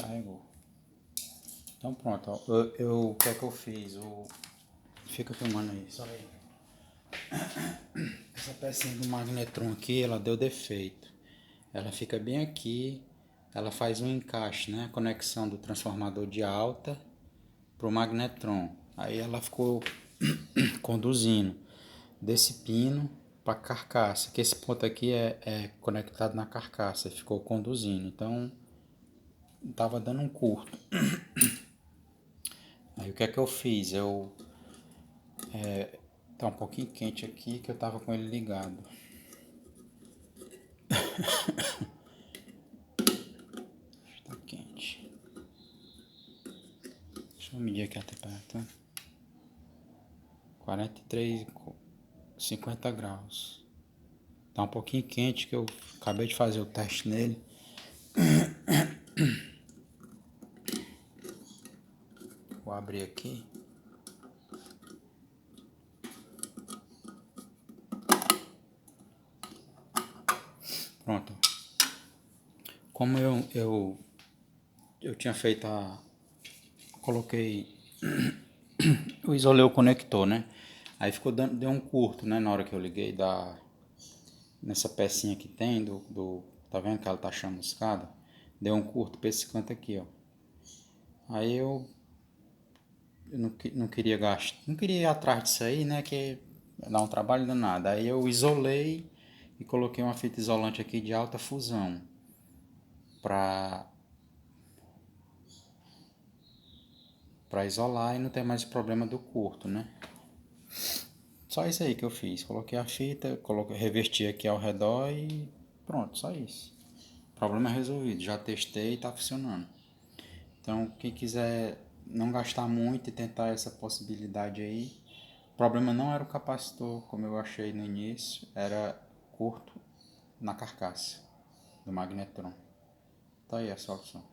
Carregou. Então pronto, ó, o que é que eu fiz? Fica filmando aí, só aí. Essa pecinha do magnetron aqui, ela deu defeito. Ela fica bem aqui, ela faz um encaixe, né? A conexão do transformador de alta pro magnetron. Aí ela ficou conduzindo desse pino para carcaça, que esse ponto aqui é conectado na carcaça, ficou conduzindo. Então tava dando um curto. Aí o que é que eu fiz? Tá um pouquinho quente aqui que eu tava com ele ligado. Está quente. Deixa eu medir aqui a temperatura. 43,50 graus. Tá um pouquinho quente que eu acabei de fazer o teste nele. Vou abrir aqui. Pronto. Como eu tinha feito coloquei. Eu isolei o conector, né? Aí deu um curto, né? Na hora que eu liguei nessa pecinha que tem tá vendo que ela tá chamuscada? Deu um curto pra esse canto aqui, ó. Aí eu não queria gastar, não queria ir atrás disso aí, né? Que dá um trabalho danado. Aí eu isolei e coloquei uma fita isolante aqui de alta fusão para isolar e não ter mais problema do curto, né? Só isso aí que eu fiz. Coloquei a fita, revesti aqui ao redor e pronto, só isso. Problema resolvido. Já testei e tá funcionando. Então, quem quiser não gastar muito e tentar essa possibilidade aí, o problema não era o capacitor, como eu achei no início, era curto na carcaça do magnetron. Tá aí a solução.